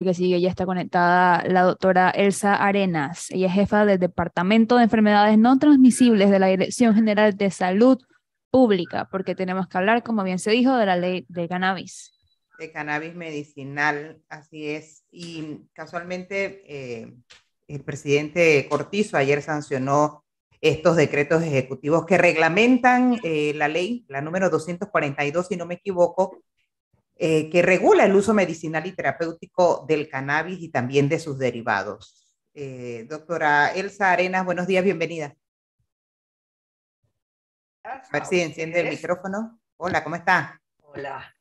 Que sigue, ya está conectada la doctora Elsa Arenas. Ella es jefa del Departamento de Enfermedades No Transmisibles de la Dirección General de Salud Pública, porque tenemos que hablar, como bien se dijo, de la ley de cannabis. De cannabis medicinal, así es. Y casualmente el presidente Cortizo ayer sancionó estos decretos ejecutivos que reglamentan la ley, la número 242, si no me equivoco, que regula el uso medicinal y terapéutico del cannabis y también de sus derivados. Doctora Elsa Arenas, buenos días, bienvenida. A ver A si enciende el ustedes. micrófono. Hola, ¿cómo está? Hola.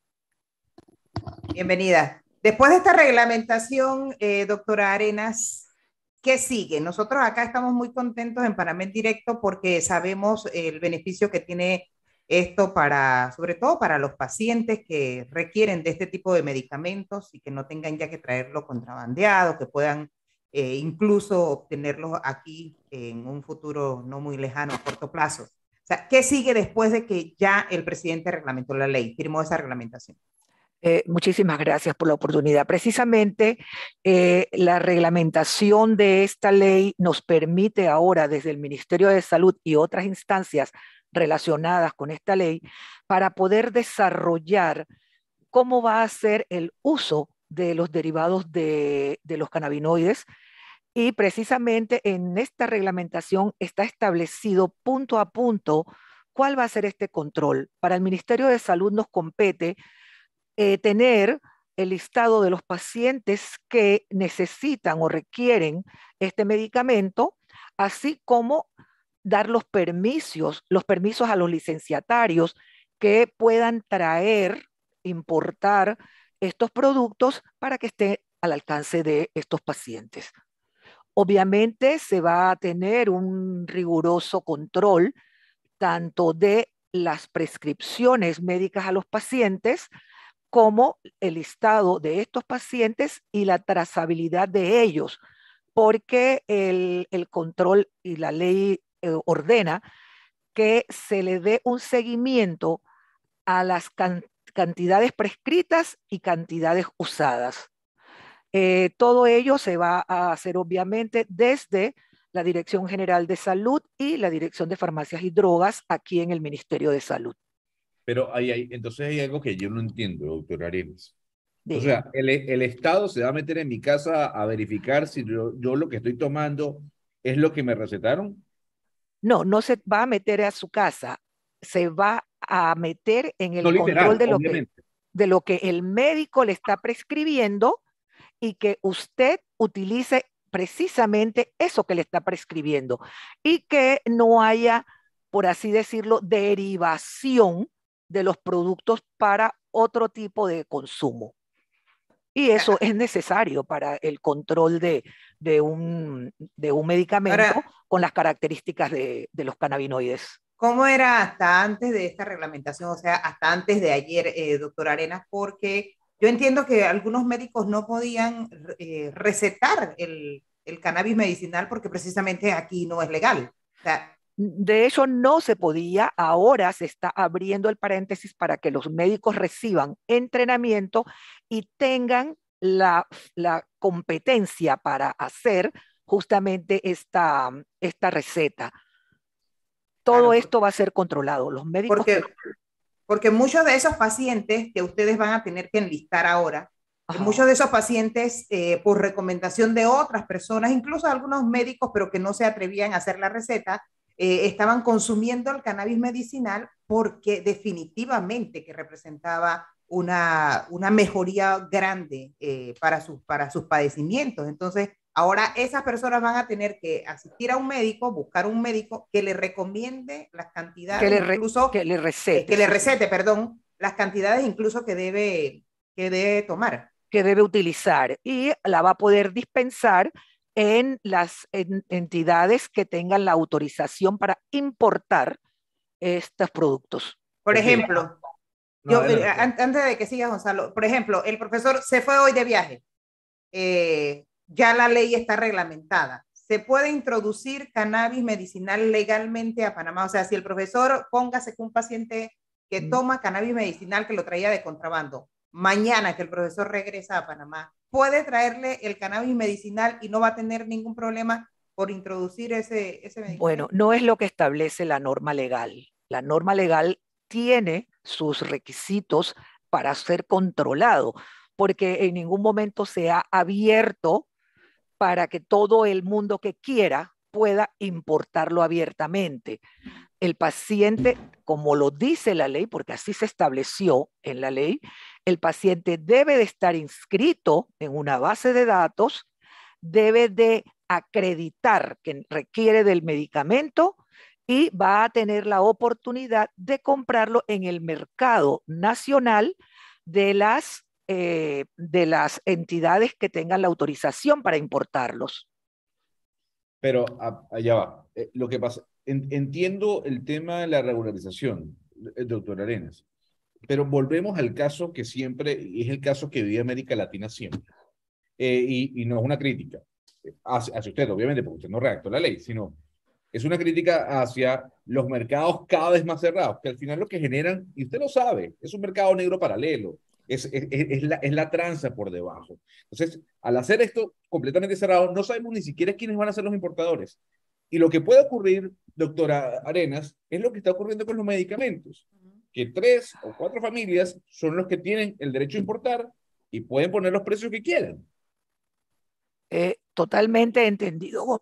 Bienvenida. Después de esta reglamentación, doctora Arenas, ¿qué sigue? Nosotros acá estamos muy contentos en Panamá en Directo porque sabemos el beneficio que tiene esto para, sobre todo para los pacientes que requieren de este tipo de medicamentos y que no tengan ya que traerlo contrabandeado, que puedan incluso obtenerlos aquí en un futuro no muy lejano, a corto plazo. O sea, ¿qué sigue después de que ya el presidente reglamentó la ley, firmó esa reglamentación? Muchísimas gracias por la oportunidad. Precisamente la reglamentación de esta ley nos permite ahora desde el Ministerio de Salud y otras instancias relacionadas con esta ley para poder desarrollar cómo va a ser el uso de los derivados de los cannabinoides. Y precisamente en esta reglamentación está establecido punto a punto cuál va a ser este control. Para el Ministerio de Salud nos compete tener el listado de los pacientes que necesitan o requieren este medicamento, así como dar los permisos a los licenciatarios que puedan traer, importar estos productos para que estén al alcance de estos pacientes. Obviamente se va a tener un riguroso control tanto de las prescripciones médicas a los pacientes como el listado de estos pacientes y la trazabilidad de ellos, porque el control y la ley ordena que se le dé un seguimiento a las cantidades prescritas y cantidades usadas. Todo ello se va a hacer obviamente desde la Dirección General de Salud y la Dirección de Farmacias y Drogas aquí en el Ministerio de Salud. Pero entonces hay algo que yo no entiendo, doctor Arenas. O Dígame. sea, el Estado se va a meter en mi casa a verificar si yo lo que estoy tomando es lo que me recetaron. No, no se va a meter a su casa, se va a meter en No el control literal, obviamente. de lo que el médico le está prescribiendo y que usted utilice precisamente eso que le está prescribiendo y que no haya, por así decirlo, derivación de los productos para otro tipo de consumo. Y eso es necesario para el control de un medicamento Ahora, con las características de los cannabinoides. ¿cómo era hasta antes de esta reglamentación? O sea, hasta antes de ayer, doctor Arenas, porque yo entiendo que algunos médicos no podían recetar el cannabis medicinal porque precisamente aquí no es legal. O sea, De hecho, no se podía, ahora se está abriendo el paréntesis para que los médicos reciban entrenamiento y tengan la competencia para hacer justamente esta receta. Todo claro, esto va a ser controlado. Los médicos que... porque, porque muchos de esos pacientes que ustedes van a tener que enlistar ahora, muchos Ajá. de esos pacientes, por recomendación de otras personas, incluso algunos médicos, pero que no se atrevían a hacer la receta, estaban consumiendo el cannabis medicinal porque definitivamente que representaba una mejoría grande para sus padecimientos. Entonces, ahora esas personas van a tener que asistir a un médico, buscar un médico que le recomiende las Que cantidades, incluso que le recete, que le sí, sí, recete, perdón, las cantidades incluso que debe tomar. que debe utilizar y la va a poder dispensar en las entidades que tengan la autorización para importar estos productos. Por Ok, ejemplo, no, adelante. antes de que siga Gonzalo, por ejemplo, el profesor se fue hoy de viaje, ya la ley está reglamentada. ¿Se puede introducir cannabis medicinal legalmente a Panamá? O sea, si el profesor, póngase que un paciente que toma cannabis medicinal que lo traía de contrabando, mañana que el profesor regresa a Panamá, puede traerle el cannabis medicinal y no va a tener ningún problema por introducir ese medicamento? Bueno, no es lo que establece la norma legal. La norma legal tiene sus requisitos para ser controlado, porque en ningún momento se ha abierto para que todo el mundo que quiera pueda importarlo abiertamente. El paciente, como lo dice la ley, porque así se estableció en la ley, el paciente debe de estar inscrito en una base de datos, debe de acreditar que requiere del medicamento y va a tener la oportunidad de comprarlo en el mercado nacional de las entidades que tengan la autorización para importarlos. Pero allá va. Lo que pasa, entiendo el tema de la regularización, doctor Arenas, pero volvemos al caso que siempre, y es el caso que vive América Latina siempre, y no es una crítica hacia usted, obviamente, porque usted no redactó la ley, sino es una crítica hacia los mercados cada vez más cerrados, que al final lo que generan, y usted lo sabe, es un mercado negro paralelo, es la tranza por debajo. Entonces, al hacer esto completamente cerrado, no sabemos ni siquiera quiénes van a ser los importadores. Y lo que puede ocurrir, doctora Arenas, es lo que está ocurriendo con los medicamentos, que 3 o 4 familias son los que tienen el derecho a importar y pueden poner los precios que quieran. Totalmente entendido,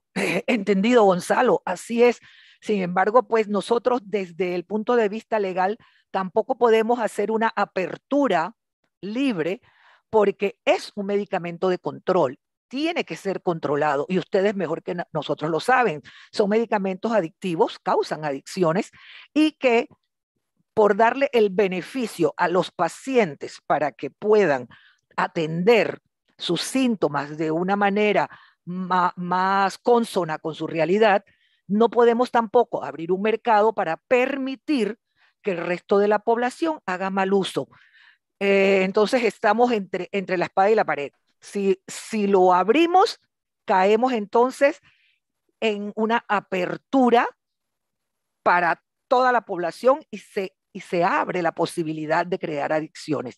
Gonzalo, así es. Sin embargo, pues nosotros desde el punto de vista legal tampoco podemos hacer una apertura libre porque es un medicamento de control, tiene que ser controlado y ustedes mejor que nosotros lo saben, son medicamentos adictivos, causan adicciones y que por darle el beneficio a los pacientes para que puedan atender sus síntomas de una manera más consona con su realidad, no podemos tampoco abrir un mercado para permitir que el resto de la población haga mal uso. Entonces estamos entre la espada y la pared. Si lo abrimos, caemos entonces en una apertura para toda la población y se abre la posibilidad de crear adicciones.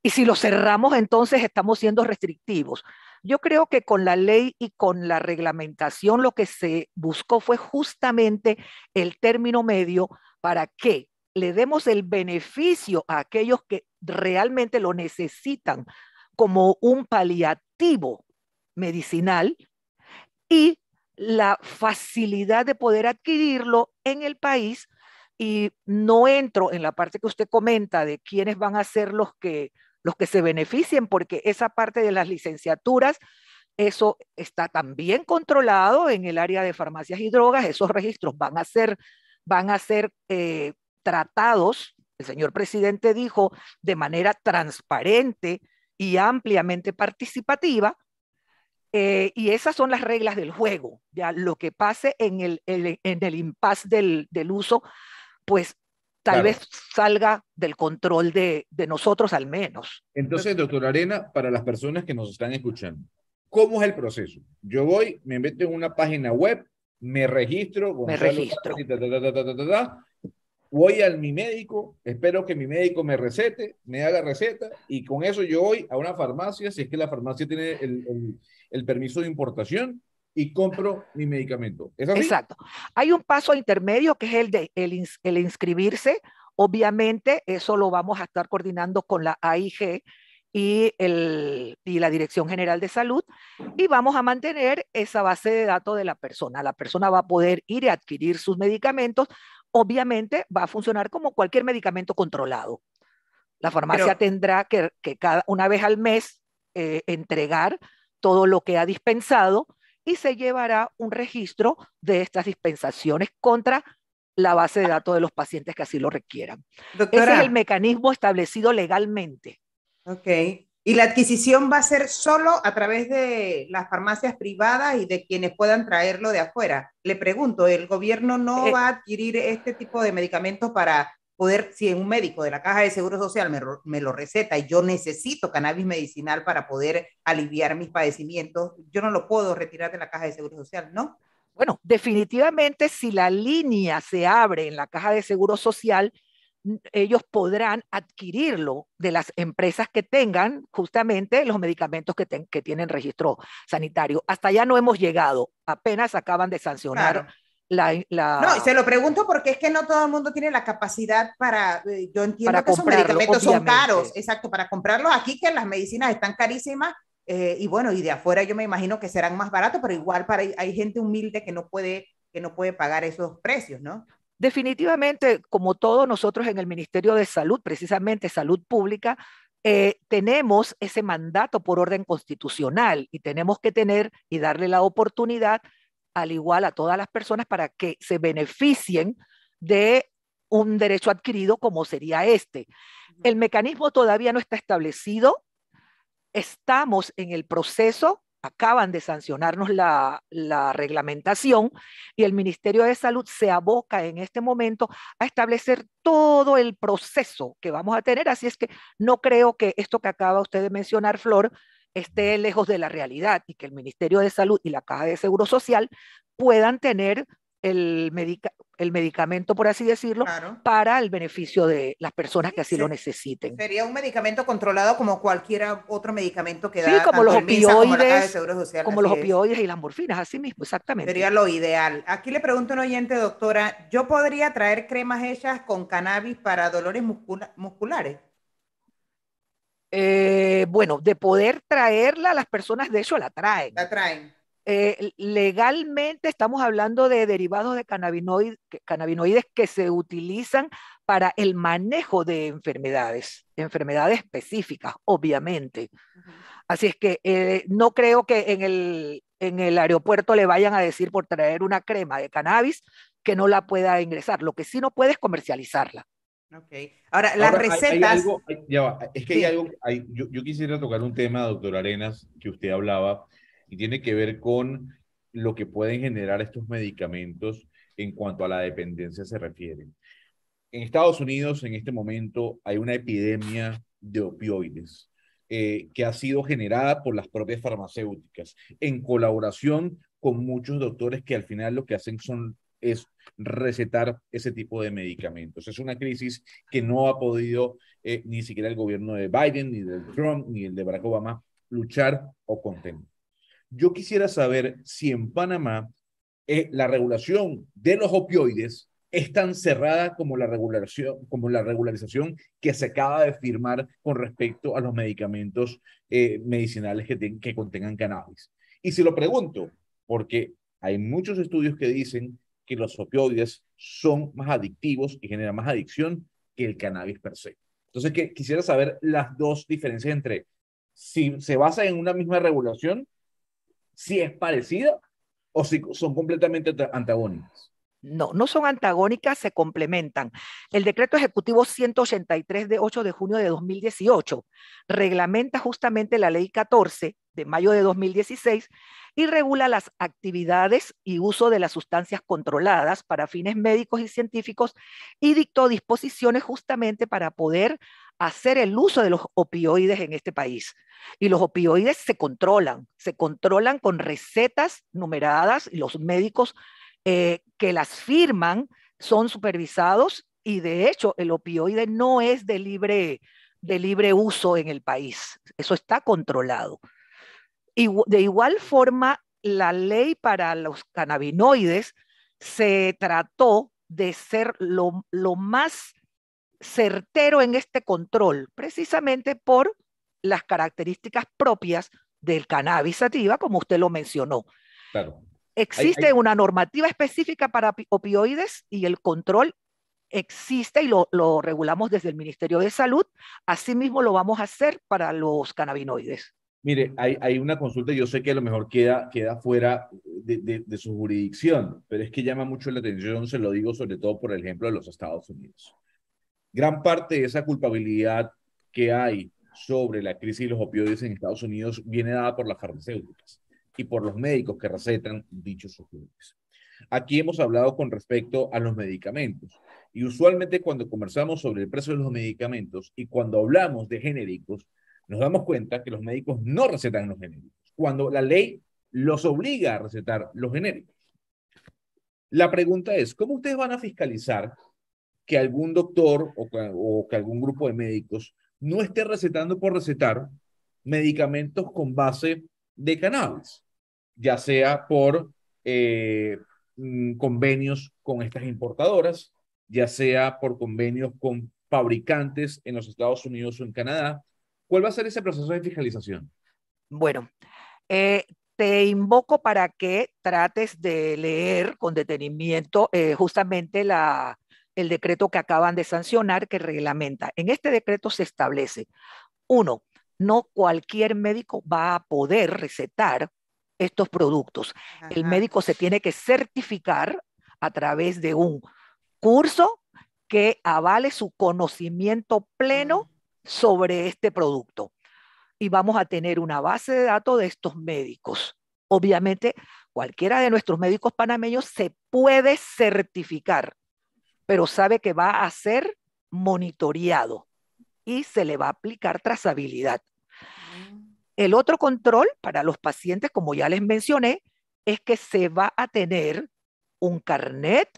Y si lo cerramos, entonces estamos siendo restrictivos. Yo creo que con la ley y con la reglamentación lo que se buscó fue justamente el término medio para que le demos el beneficio a aquellos que realmente lo necesitan como un paliativo medicinal y la facilidad de poder adquirirlo en el país. Y no entro en la parte que usted comenta de quiénes van a ser los que se beneficien, porque esa parte de las licenciaturas, eso está también controlado en el área de farmacias y drogas. Esos registros van a ser tratados, el señor presidente dijo, de manera transparente y ampliamente participativa, y esas son las reglas del juego. Ya lo que pase en el impasse del uso, pues tal Claro. vez salga del control de nosotros al menos. Entonces, doctor Arena, para las personas que nos están escuchando, ¿cómo es el proceso? Yo voy, me meto en una página web, me registro, Gonzalo, voy a mi médico, espero que mi médico me recete, me haga receta, y con eso yo voy a una farmacia, si es que la farmacia tiene el permiso de importación, y compro mi medicamento. ¿Es así? Exacto. Hay un paso intermedio que es el inscribirse. Obviamente, eso lo vamos a estar coordinando con la AIG y la Dirección General de Salud, y vamos a mantener esa base de datos de la persona. La persona va a poder ir y adquirir sus medicamentos. Obviamente, va a funcionar como cualquier medicamento controlado. La farmacia tendrá que una vez al mes entregar todo lo que ha dispensado y se llevará un registro de estas dispensaciones contra la base de datos de los pacientes que así lo requieran. Doctora, ese es el mecanismo establecido legalmente. Ok. ¿Y la adquisición va a ser solo a través de las farmacias privadas y de quienes puedan traerlo de afuera? Le pregunto, ¿el gobierno no va a adquirir este tipo de medicamentos para poder, si un médico de la Caja de Seguro Social me lo receta y yo necesito cannabis medicinal para poder aliviar mis padecimientos, yo no lo puedo retirar de la Caja de Seguro Social, ¿no? Bueno, definitivamente si la línea se abre en la Caja de Seguro Social, ellos podrán adquirirlo de las empresas que tengan justamente los medicamentos que tienen registro sanitario. Hasta allá no hemos llegado, apenas acaban de sancionar. Claro. No, y se lo pregunto porque es que no todo el mundo tiene la capacidad yo entiendo que esos medicamentos son caros, exacto, para comprarlos aquí, que las medicinas están carísimas, y bueno, y de afuera yo me imagino que serán más baratos, pero igual hay gente humilde que no puede pagar esos precios, ¿no? Definitivamente, como todos nosotros en el Ministerio de Salud, precisamente Salud Pública, tenemos ese mandato por orden constitucional y tenemos que tener y darle la oportunidad al igual a todas las personas para que se beneficien de un derecho adquirido como sería este. El mecanismo todavía no está establecido, estamos en el proceso, acaban de sancionarnos la reglamentación y el Ministerio de Salud se aboca en este momento a establecer todo el proceso que vamos a tener, así es que no creo que esto que acaba usted de mencionar, Flor, esté lejos de la realidad y que el Ministerio de Salud y la Caja de Seguro Social puedan tener el medicamento, por así decirlo, claro, para el beneficio de las personas que así lo necesiten. Sería un medicamento controlado como cualquier otro medicamento que sí, da como tanto los el MINSA como la Caja de opioides, Seguro Social. como los opioides y las morfinas, así mismo, exactamente. Sería lo ideal. Aquí le pregunto a un oyente, doctora, ¿yo podría traer cremas hechas con cannabis para dolores musculares? Bueno, de poder traerla, las personas de hecho la traen. La traen. Legalmente estamos hablando de derivados de cannabinoides que se utilizan para el manejo de enfermedades específicas, obviamente. Así es que no creo que en el aeropuerto le vayan a decir por traer una crema de cannabis que no la pueda ingresar. Lo que sí no puede es comercializarla. Okay. Ahora, las recetas. Es que hay algo, yo quisiera tocar un tema, doctor Arenas, que usted hablaba, y tiene que ver con lo que pueden generar estos medicamentos en cuanto a la dependencia se refiere. En Estados Unidos, en este momento, hay una epidemia de opioides que ha sido generada por las propias farmacéuticas, en colaboración con muchos doctores que al final lo que hacen es recetar ese tipo de medicamentos. Es una crisis que no ha podido ni siquiera el gobierno de Biden, ni de Trump, ni el de Barack Obama luchar o contener. Yo quisiera saber si en Panamá la regulación de los opioides es tan cerrada como la regularización que se acaba de firmar con respecto a los medicamentos medicinales que contengan cannabis. Y se lo pregunto, porque hay muchos estudios que dicen que los opioides son más adictivos y generan más adicción que el cannabis per se. Entonces, quisiera saber las dos diferencias entre si se basa en una misma regulación, si es parecida o si son completamente antagónicas. No, no son antagónicas, se complementan. El decreto ejecutivo 183 de 8 de junio de 2018 reglamenta justamente la ley 14 de mayo de 2016 y regula las actividades y uso de las sustancias controladas para fines médicos y científicos y dictó disposiciones justamente para poder hacer el uso de los opioides en este país. Y los opioides se controlan con recetas numeradas y los médicos que las firman son supervisados y de hecho el opioide no es de libre uso en el país, eso está controlado. Y de igual forma, la ley para los cannabinoides se trató de ser lo más certero en este control, precisamente por las características propias del cannabis sativa, como usted lo mencionó. Claro. Existe una normativa específica para opioides y el control existe y lo regulamos desde el Ministerio de Salud. Asimismo lo vamos a hacer para los cannabinoides. Mire, hay una consulta, yo sé que a lo mejor queda fuera de su jurisdicción, pero es que llama mucho la atención, se lo digo sobre todo por el ejemplo de los Estados Unidos. Gran parte de esa culpabilidad que hay sobre la crisis de los opioides en Estados Unidos viene dada por las farmacéuticas y por los médicos que recetan dichos opioides. Aquí hemos hablado con respecto a los medicamentos y usualmente cuando conversamos sobre el precio de los medicamentos y cuando hablamos de genéricos, nos damos cuenta que los médicos no recetan los genéricos, cuando la ley los obliga a recetar los genéricos. La pregunta es, ¿cómo ustedes van a fiscalizar que algún doctor o que algún grupo de médicos no esté recetando por recetar medicamentos con base de cannabis, ya sea por convenios con estas importadoras, ya sea por convenios con fabricantes en los Estados Unidos o en Canadá. ¿Cuál va a ser ese proceso de fiscalización? Bueno, eh, te invoco para que trates de leer con detenimiento justamente el decreto que acaban de sancionar que reglamenta. En este decreto se establece, uno, no cualquier médico va a poder recetar estos productos. El Ajá. médico se tiene que certificar a través de un curso que avale su conocimiento pleno sobre este producto. Y vamos a tener una base de datos de estos médicos. Obviamente, cualquiera de nuestros médicos panameños se puede certificar, pero sabe que va a ser monitoreado y se le va a aplicar trazabilidad. El otro control para los pacientes, como ya les mencioné, es que se va a tener un carnet.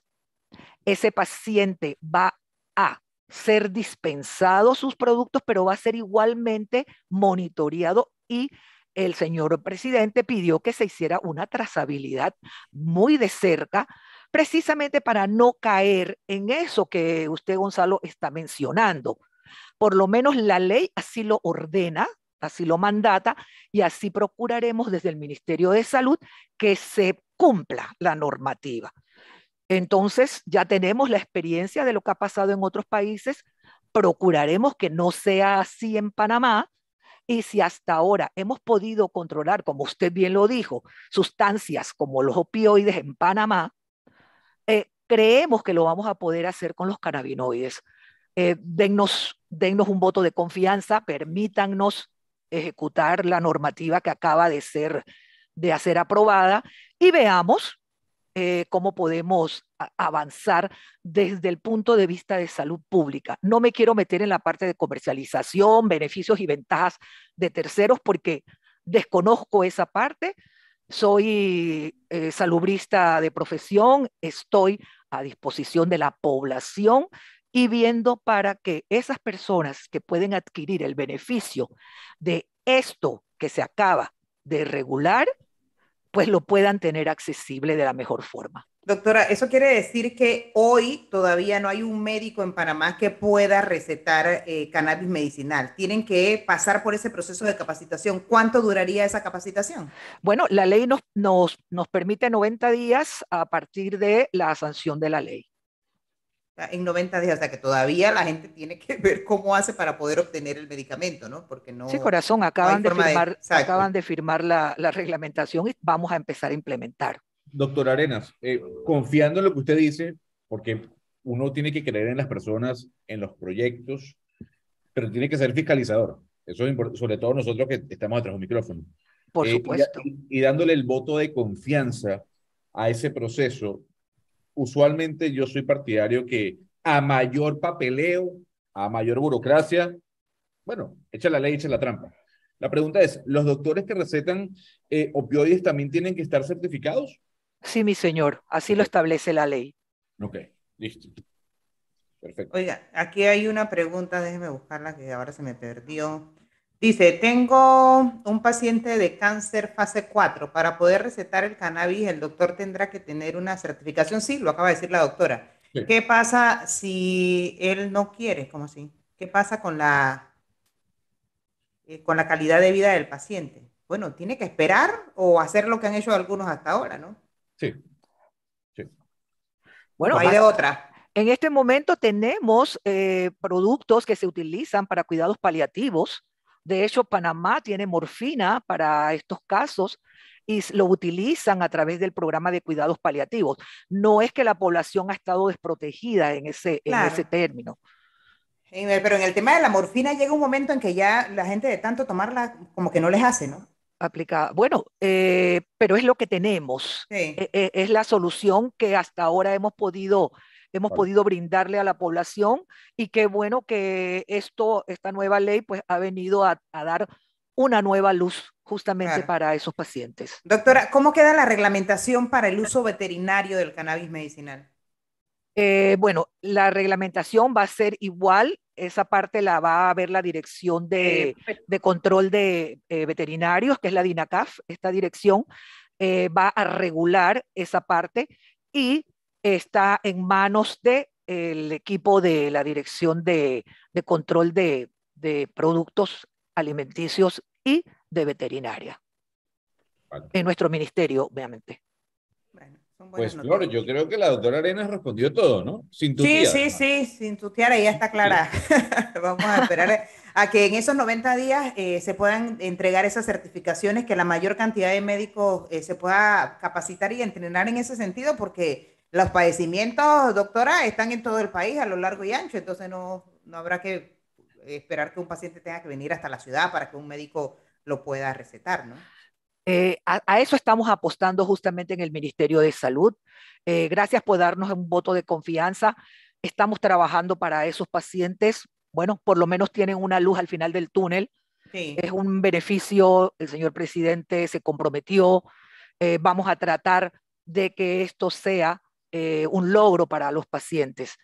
Ese paciente va a ser dispensado sus productos, pero va a ser igualmente monitoreado y el señor presidente pidió que se hiciera una trazabilidad muy de cerca, precisamente para no caer en eso que usted, Gonzalo, está mencionando. Por lo menos la ley así lo ordena, así lo mandata, y así procuraremos desde el Ministerio de Salud que se cumpla la normativa. Entonces, ya tenemos la experiencia de lo que ha pasado en otros países, procuraremos que no sea así en Panamá, y si hasta ahora hemos podido controlar, como usted bien lo dijo, sustancias como los opioides en Panamá, creemos que lo vamos a poder hacer con los cannabinoides. Dennos un voto de confianza, permítannos ejecutar la normativa que acaba de ser aprobada y veamos cómo podemos avanzar desde el punto de vista de salud pública. No me quiero meter en la parte de comercialización, beneficios y ventajas de terceros porque desconozco esa parte. Soy salubrista de profesión, estoy a disposición de la población y viendo para que esas personas que pueden adquirir el beneficio de esto que se acaba de regular, pues lo puedan tener accesible de la mejor forma. Doctora, eso quiere decir que hoy todavía no hay un médico en Panamá que pueda recetar cannabis medicinal. Tienen que pasar por ese proceso de capacitación. ¿Cuánto duraría esa capacitación? Bueno, la ley nos permite 90 días a partir de la sanción de la ley. En 90 días, o sea que todavía la gente tiene que ver cómo hace para poder obtener el medicamento, ¿no? Porque Sí, no, corazón, no hay acaban de forma de... firmar, Exacto. la reglamentación y vamos a empezar a implementar. Doctor Arenas, confiando en lo que usted dice, porque uno tiene que creer en las personas, en los proyectos, pero tiene que ser fiscalizador. Eso es importante, sobre todo nosotros que estamos detrás de un micrófono. Por supuesto. Y dándole el voto de confianza a ese proceso, usualmente yo soy partidario que a mayor papeleo, a mayor burocracia, bueno, echa la ley, echa la trampa. La pregunta es, ¿los doctores que recetan opioides también tienen que estar certificados? Sí, mi señor, así lo Ok, establece la ley. ok, listo, perfecto. Oiga, aquí hay una pregunta, déjeme buscarla que ahora se me perdió. Dice, tengo un paciente de cáncer fase 4. Para poder recetar el cannabis, el doctor tendrá que tener una certificación. Sí, lo acaba de decir la doctora. Sí. ¿Qué pasa si él no quiere? ¿Cómo así? ¿Qué pasa con la calidad de vida del paciente? Bueno, tiene que esperar o hacer lo que han hecho algunos hasta ahora, ¿no? Sí, sí. No Bueno, hay de otra. en este momento tenemos productos que se utilizan para cuidados paliativos. De hecho, Panamá tiene morfina para estos casos y lo utilizan a través del programa de cuidados paliativos. No es que la población ha estado desprotegida en Claro. ese término. Pero en el tema de la morfina llega un momento en que ya la gente de tanto tomarla como que no les hace, ¿no? Aplicada. Bueno, pero es lo que tenemos. Sí. Es la solución que hasta ahora hemos Vale. podido brindarle a la población y qué bueno que esta nueva ley pues ha venido a dar una nueva luz justamente Claro. para esos pacientes. Doctora, ¿cómo queda la reglamentación para el uso veterinario del cannabis medicinal? Bueno, la reglamentación va a ser igual, esa parte la va a ver la Dirección de Control de Veterinarios, que es la DINACAF, esta dirección va a regular esa parte y está en manos del equipo de la Dirección de Control de Productos Alimenticios y de Veterinaria, Vale. en nuestro ministerio, obviamente. Bueno, son buenas Pues Flor, noticias. yo creo que la doctora Arenas respondió todo, ¿no? Sin Sí, tutía, sí, además. sí, sin tutear, ella está clara. Vamos a esperar a que en esos 90 días se puedan entregar esas certificaciones, que la mayor cantidad de médicos se pueda capacitar y entrenar en ese sentido, porque los padecimientos, doctora, están en todo el país a lo largo y ancho, entonces no habrá que esperar que un paciente tenga que venir hasta la ciudad para que un médico lo pueda recetar, ¿no? A eso estamos apostando justamente en el Ministerio de Salud. Gracias por darnos un voto de confianza. Estamos trabajando para esos pacientes. Bueno, por lo menos tienen una luz al final del túnel. Sí. Es un beneficio, el señor presidente se comprometió. Vamos a tratar de que esto sea un logro para los pacientes.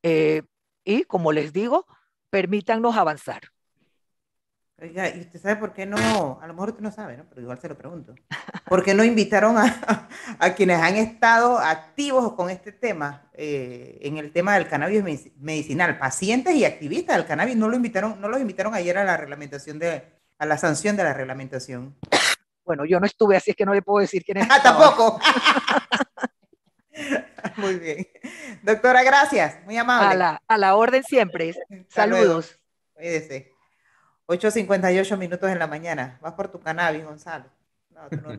Y como les digo, permítannos avanzar. Oiga, ¿y usted sabe por qué no? A lo mejor usted no sabe, ¿no? Pero igual se lo pregunto. ¿Por qué no invitaron a quienes han estado activos con este tema, en el tema del cannabis medicinal, pacientes y activistas del cannabis? No lo invitaron, no los invitaron ayer a la reglamentación a la sanción de la reglamentación. Bueno, yo no estuve, así es que no le puedo decir quiénes Ah, estaban. tampoco. Muy bien. Doctora, gracias. Muy amable. A la orden siempre. Hasta luego. Saludos. Cuídese. 8:58 minutos en la mañana. Vas por tu cannabis, Gonzalo. No, tú no.